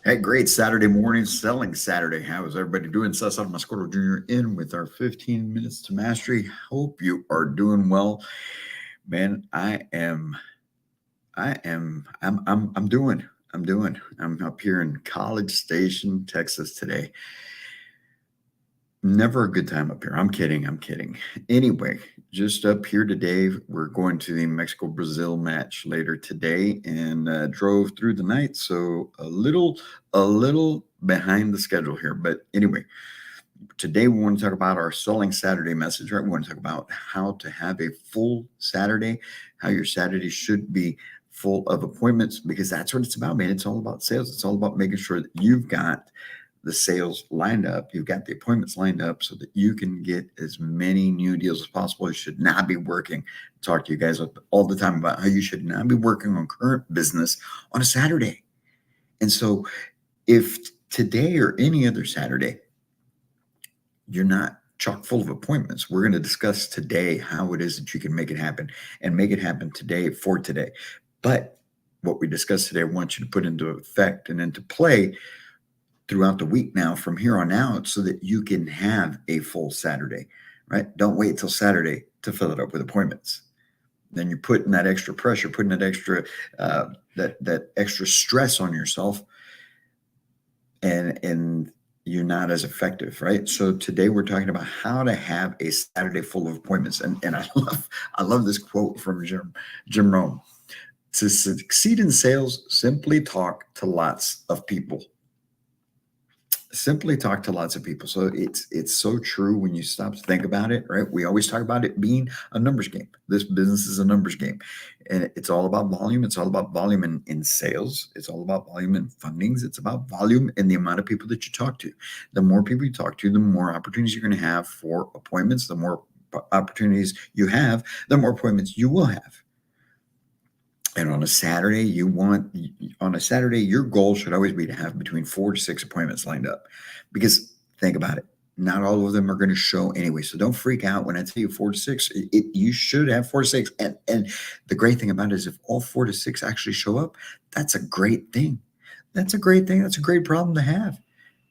Hey, great Saturday morning, selling Saturday. How is everybody doing? Cesar Mascoro Jr. in with our 15 minutes to mastery. Hope you are doing well. Man, I'm up here in College Station, Texas today. Never a good time up here. I'm kidding. Anyway, just up here today. We're going to the Mexico-Brazil match later today and drove through the night. So a little behind the schedule here. But anyway, today we want to talk about our Selling Saturday message, right? We want to talk about how to have a full Saturday, how your Saturday should be full of appointments, because that's what it's about, man. It's all about sales. It's all about making sure that you've got the sales lined up, you've got the appointments lined up so that you can get as many new deals as possible. You should not be working. I talk to you guys all the time about how you should not be working on current business on a Saturday. And so if today or any other Saturday, you're not chock full of appointments, we're going to discuss today how it is that you can make it happen and make it happen today for today. But what we discussed today, I want you to put into effect and into play throughout the week now from here on out so that you can have a full Saturday, right? Don't wait till Saturday to fill it up with appointments. Then you're putting that extra pressure, putting that extra that extra stress on yourself, and you're not as effective, right? So today we're talking about how to have a Saturday full of appointments. And I love this quote from Jim Rohn. To succeed in sales, simply talk to lots of people. Simply talk to lots of people. So it's so true when you stop to think about it, right? We always talk about it being a numbers game. This business is a numbers game, and it's all about volume. It's all about volume in sales. It's all about volume in fundings. It's about volume in the amount of people that you talk to. The more people you talk to, the more opportunities you're going to have for appointments. The more opportunities you have, the more appointments you will have. And on a Saturday, your goal should always be to have between 4 to 6 appointments lined up. Because think about it, not all of them are going to show anyway. So don't freak out when I tell you 4 to 6. You should have 4 to 6. And the great thing about it is if all 4 to 6 actually show up, that's a great thing. That's a great thing. That's a great problem to have.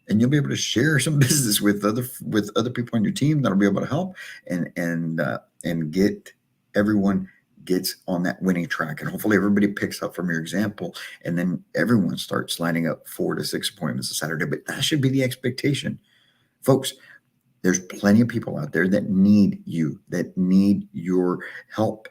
And you'll be able to share some business with other people on your team that'll be able to help and get everyone gets on that winning track. And hopefully everybody picks up from your example, and then everyone starts lining up 4 to 6 appointments a Saturday. But that should be the expectation. Folks, there's plenty of people out there that need you, that need your help.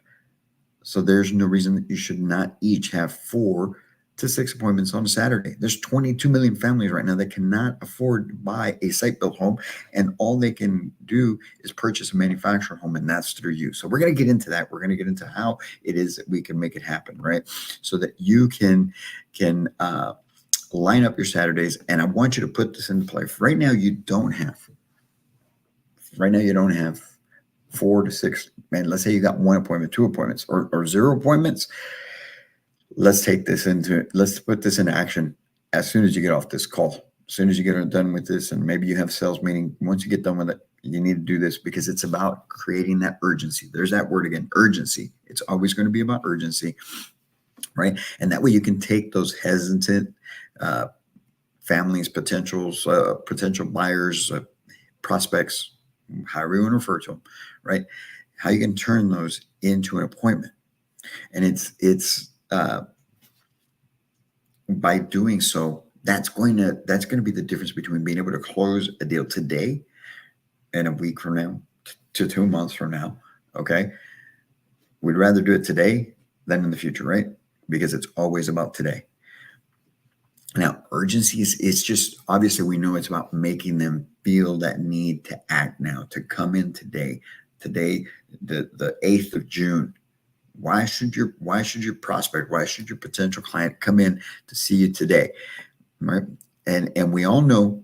So there's no reason that you should not each have 4 to 6 appointments on a Saturday. There's 22 million families right now that cannot afford to buy a site-built home, and all they can do is purchase a manufactured home, and that's through you. So we're going to get into that. We're going to get into how it is that we can make it happen, right? So that you can line up your Saturdays. And I want you to put this into play. Right now, you don't have 4 to 6. Man, let's say you got 1 appointment, 2 appointments, or 0 appointments. Let's put this into action as soon as you get off this call. As soon as you get done with this, and maybe you have a sales meeting, once you get done with it, you need to do this because it's about creating that urgency. There's that word again, urgency. It's always going to be about urgency, right? And that way you can take those hesitant families, potential buyers, prospects, however you want to refer to them, right? How you can turn those into an appointment. And it's by doing so, that's going to be the difference between being able to close a deal today and a week from now to 2 months from now. Okay. We'd rather do it today than in the future, right? Because it's always about today. Now, urgency is just, obviously we know it's about making them feel that need to act now, to come in today, Today, the 8th of June. Why should your prospect, why should your potential client come in to see you today? Right. And we all know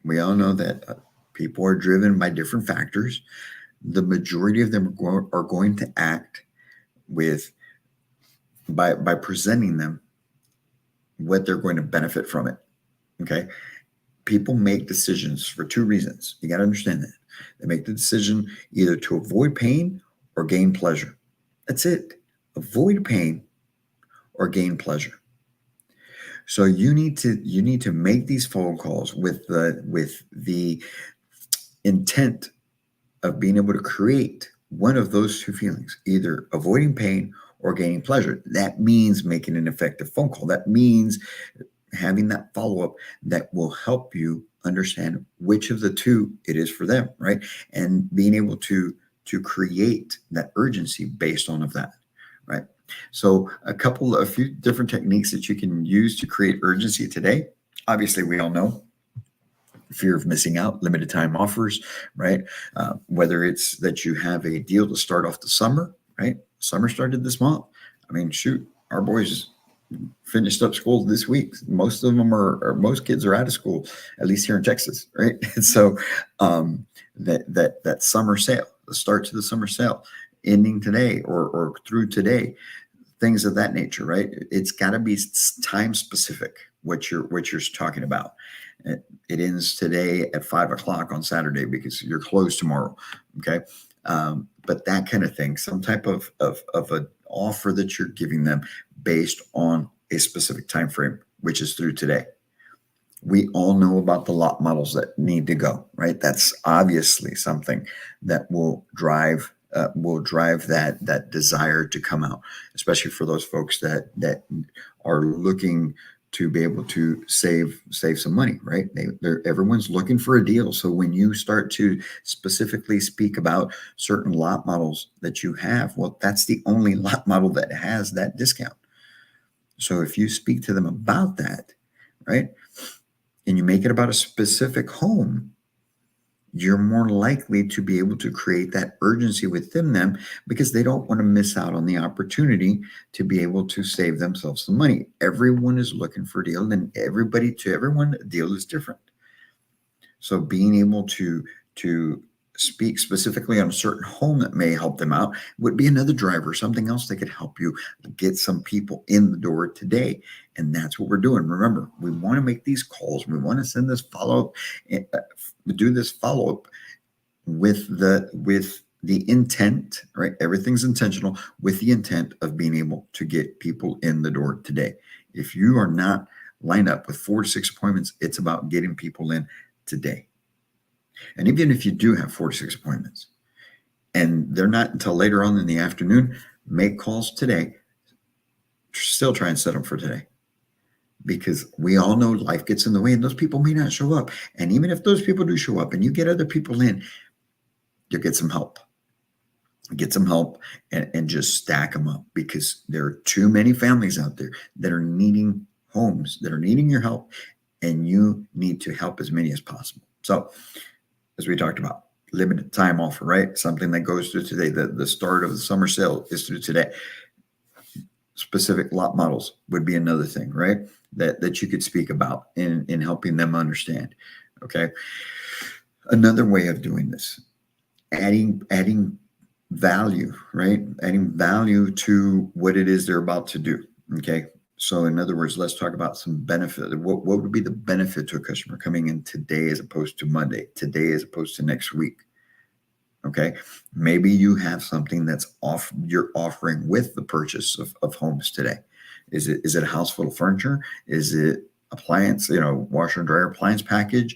that people are driven by different factors. The majority of them are going to act with by presenting them what they're going to benefit from it. Okay. People make decisions for two reasons. You got to understand that. They make the decision either to avoid pain or gain pleasure. That's it. Avoid pain or gain pleasure. So you need to make these phone calls with the intent of being able to create one of those two feelings, either avoiding pain or gaining pleasure. That means making an effective phone call. That means having that follow-up that will help you understand which of the two it is for them, right? And being able to create that urgency based on of that, right? So a few different techniques that you can use to create urgency today. Obviously, we all know fear of missing out, limited time offers, right? Whether it's that you have a deal to start off the summer, right? Summer started this month. I mean, shoot, our boys finished up school this week. Most of them most kids are out of school, at least here in Texas, right? And so that summer sale, the start to the summer sale, ending today or through today, things of that nature, right? It's got to be time specific what you're talking about. It ends today at 5 o'clock on Saturday because you're closed tomorrow. Okay. But that kind of thing, some type of an offer that you're giving them based on a specific time frame, which is through today. We all know about the lot models that need to go, right? That's obviously something that will drive that desire to come out, especially for those folks that are looking to be able to save some money, right? Everyone's looking for a deal. So when you start to specifically speak about certain lot models that you have, well, that's the only lot model that has that discount. So if you speak to them about that, right, and you make it about a specific home, you're more likely to be able to create that urgency within them because they don't want to miss out on the opportunity to be able to save themselves some money. Everyone is looking for a deal, and everyone, a deal is different. So being able to speak specifically on a certain home that may help them out would be another driver, something else that could help you get some people in the door today. And that's what we're doing. Remember, we want to make these calls. We want to send this follow-up, do this follow-up with the intent, right? Everything's intentional with the intent of being able to get people in the door today. If you are not lined up with 4 to 6 appointments, it's about getting people in today. And even if you do have 4 to 6 appointments and they're not until later on in the afternoon, make calls today. Still try and set them for today, because we all know life gets in the way and those people may not show up. And even if those people do show up and you get other people in, you'll get some help. Get some help and just stack them up, because there are too many families out there that are needing homes, that are needing your help, and you need to help as many as possible. So, as we talked about, limited time offer, right? Something that goes through today. The start of the summer sale is through today. Specific lot models would be another thing, right? That you could speak about in helping them understand. Okay. Another way of doing this, adding value, right? Adding value to what it is they're about to do. Okay. So in other words, let's talk about some benefit. What would be the benefit to a customer coming in today as opposed to Monday, today as opposed to next week? Okay. Maybe you have something you're offering with the purchase of homes today. Is it a house full of furniture? Is it appliance, washer and dryer appliance package?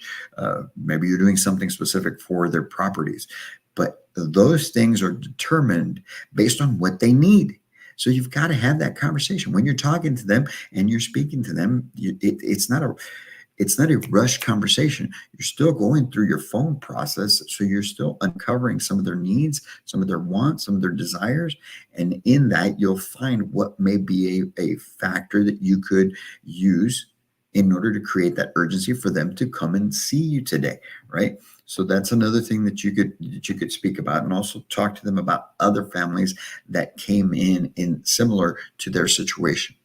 Maybe you're doing something specific for their properties, but those things are determined based on what they need. So you've got to have that conversation when you're talking to them and you're speaking to them. It's not a rushed conversation. You're still going through your phone process. So you're still uncovering some of their needs, some of their wants, some of their desires. And in that, you'll find what may be a factor that you could use in order to create that urgency for them to come and see you today, right? So that's another thing that you could speak about, and also talk to them about other families that came in similar to their situation.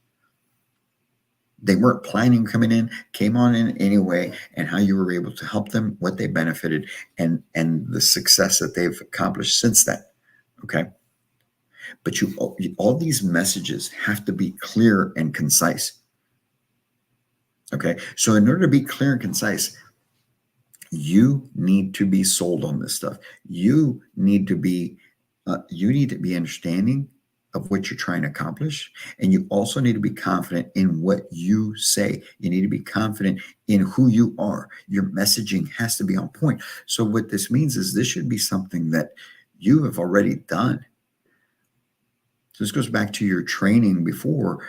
They weren't planning coming in, came on in anyway, and how you were able to help them, what they benefited, and the success that they've accomplished since then. Okay, but all these messages have to be clear and concise. Okay, so in order to be clear and concise, you need to be sold on this stuff. You need to be understanding of what you're trying to accomplish, and you also need to be confident in what you say. You need to be confident in who you are. Your messaging has to be on point. So what this means is this should be something that you have already done. So this goes back to your training before.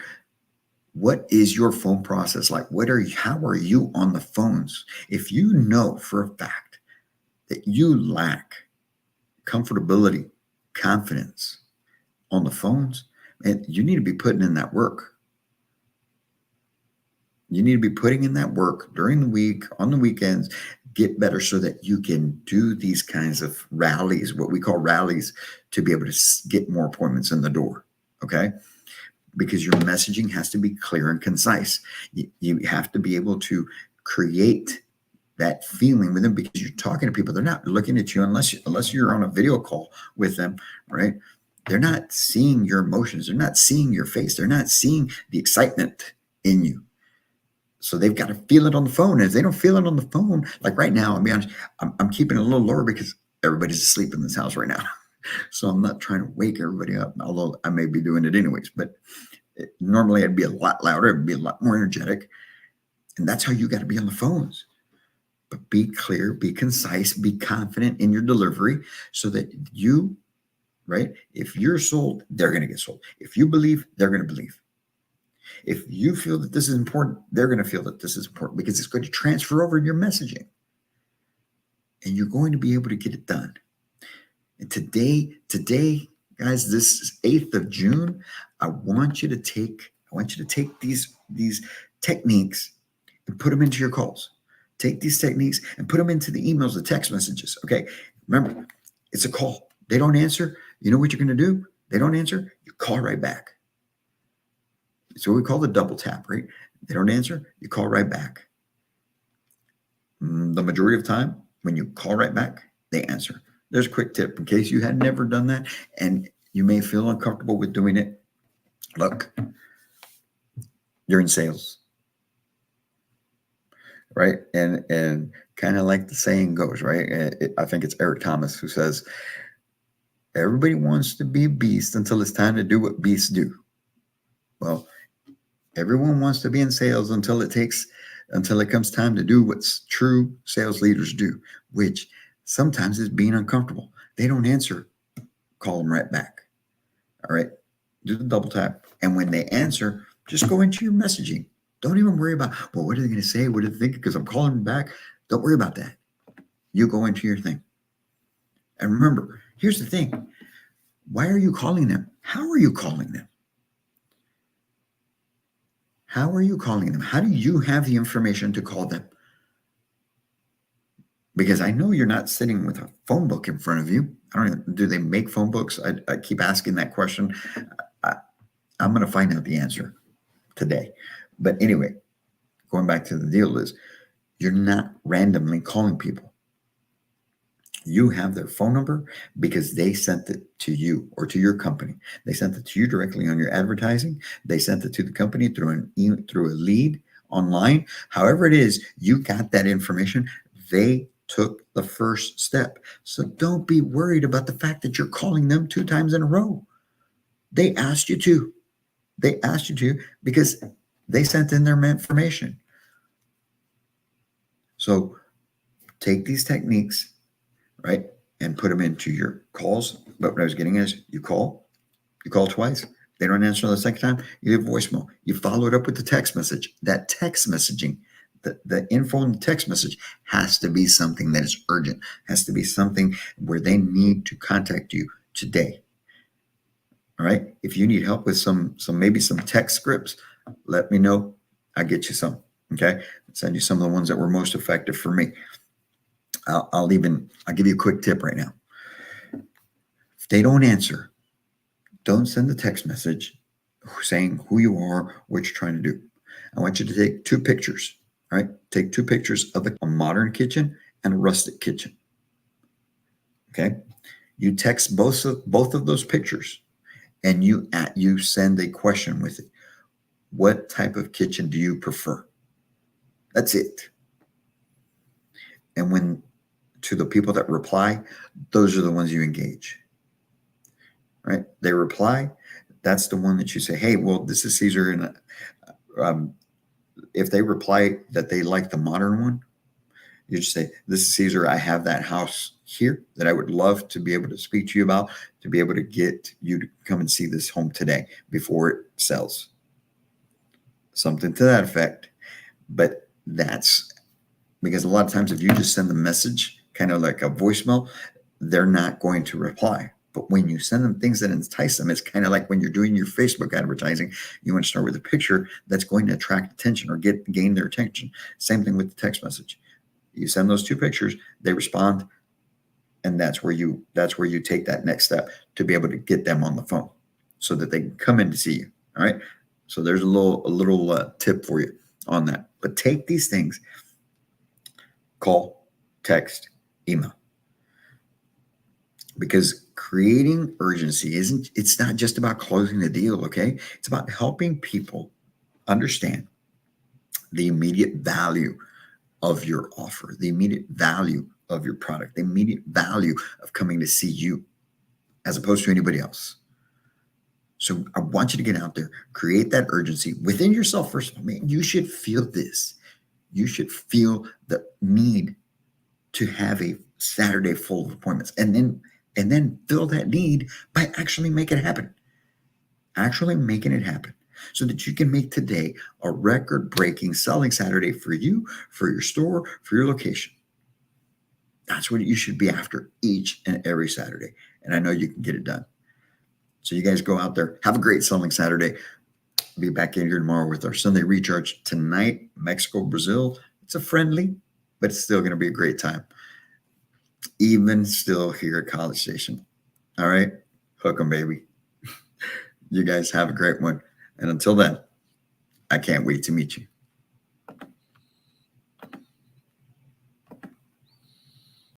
What is your phone process like? How are you on the phones? If you know for a fact that you lack comfortability, confidence on the phones, and you need to be putting in that work. You need to be putting in that work during the week, on the weekends, get better so that you can do these kinds of rallies, what we call rallies, to be able to get more appointments in the door. Okay. Because your messaging has to be clear and concise. You have to be able to create that feeling with them, because you're talking to people. They're not looking at you unless you're on a video call with them, right? They're not seeing your emotions. They're not seeing your face. They're not seeing the excitement in you. So they've got to feel it on the phone. And if they don't feel it on the phone, like right now, I'll be honest, I'm keeping it a little lower because everybody's asleep in this house right now. So I'm not trying to wake everybody up, although I may be doing it anyways. But normally I'd be a lot louder. I'd be a lot more energetic. And that's how you got to be on the phones. But be clear, be concise, be confident in your delivery so that you, right? If you're sold, they're going to get sold. If you believe, they're going to believe. If you feel that this is important, they're going to feel that this is important, because it's going to transfer over in your messaging. And you're going to be able to get it done. And today, guys, this is 8th of June. I want you to take these techniques and put them into your calls. Take these techniques and put them into the emails, the text messages. Okay. Remember, it's a call. They don't answer. You know what you're going to do? They don't answer. You call right back. It's what we call the double tap, right? They don't answer. You call right back. The majority of the time, when you call right back, they answer. There's a quick tip in case you had never done that and you may feel uncomfortable with doing it. Look, you're in sales, right? And kind of like the saying goes, right? I think it's Eric Thomas who says, everybody wants to be a beast until it's time to do what beasts do. Well, everyone wants to be in sales until it comes time to do what true sales leaders do, which sometimes is being uncomfortable. They don't answer, call them right back. All right, do the double tap. And when they answer, just go into your messaging. Don't even worry about, well, what are they going to say? What are they thinking? Because I'm calling them back. Don't worry about that. You go into your thing. And remember, here's the thing. Why are you calling them? How are you calling them? How are you calling them? How do you have the information to call them? Because I know you're not sitting with a phone book in front of you. Do they make phone books? I keep asking that question. I'm going to find out the answer today. But anyway, going back to the deal is, you're not randomly calling people. You have their phone number because they sent it to you or to your company. They sent it to you directly on your advertising. They sent it to the company through a lead online. However it is, you got that information. They took the first step. So don't be worried about the fact that you're calling them 2 times in a row. They asked you to. They asked you to because they sent in their information. So take these techniques, right, and put them into your calls. But what I was getting is, you call twice. They don't answer the second time, you leave voicemail. You follow it up with the text message. That text messaging, the info in the text message has to be something that is urgent, has to be something where they need to contact you today. All right. If you need help with maybe some text scripts, let me know. I'll get you some. Okay. I'll send you some of the ones that were most effective for me. I'll give you a quick tip right now. If they don't answer, don't send a text message saying who you are, what you're trying to do. I want you to take two pictures. All right, take two pictures of a modern kitchen and a rustic kitchen. Okay, you text both of those pictures, and you send a question with it. What type of kitchen do you prefer? That's it. And when to the people that reply, those are the ones you engage. Right? They reply. That's the one that you say, "Hey, well, this is Caesar," and if they reply that they like the modern one, you just say, "This is Caesar. I have that house here that I would love to be able to speak to you about, to be able to get you to come and see this home today before it sells." Something to that effect. But that's because a lot of times if you just send the message, kind of like a voicemail, they're not going to reply. But when you send them things that entice them, it's kind of like when you're doing your Facebook advertising, you want to start with a picture that's going to attract attention or gain their attention. Same thing with the text message. You send those two pictures, they respond, and that's where you take that next step to be able to get them on the phone so that they can come in to see you. All right. So there's a little tip for you on that. But take these things: call, text, email. Because creating urgency it's not just about closing the deal, okay? It's about helping people understand the immediate value of your offer, the immediate value of your product, the immediate value of coming to see you as opposed to anybody else. So I want you to get out there, create that urgency within yourself. First of all, man, you should feel this. You should feel the need to have a Saturday full of appointments, and then fill that need by actually making it happen. Actually making it happen so that you can make today a record-breaking selling Saturday for you, for your store, for your location. That's what you should be after each and every Saturday. And I know you can get it done. So you guys go out there, have a great selling Saturday. Be back in here tomorrow with our Sunday Recharge. Tonight, Mexico, Brazil. It's a friendly, but it's still going to be a great time. Even still here at College Station. All right? Hook 'em, baby. You guys have a great one. And until then, I can't wait to meet you.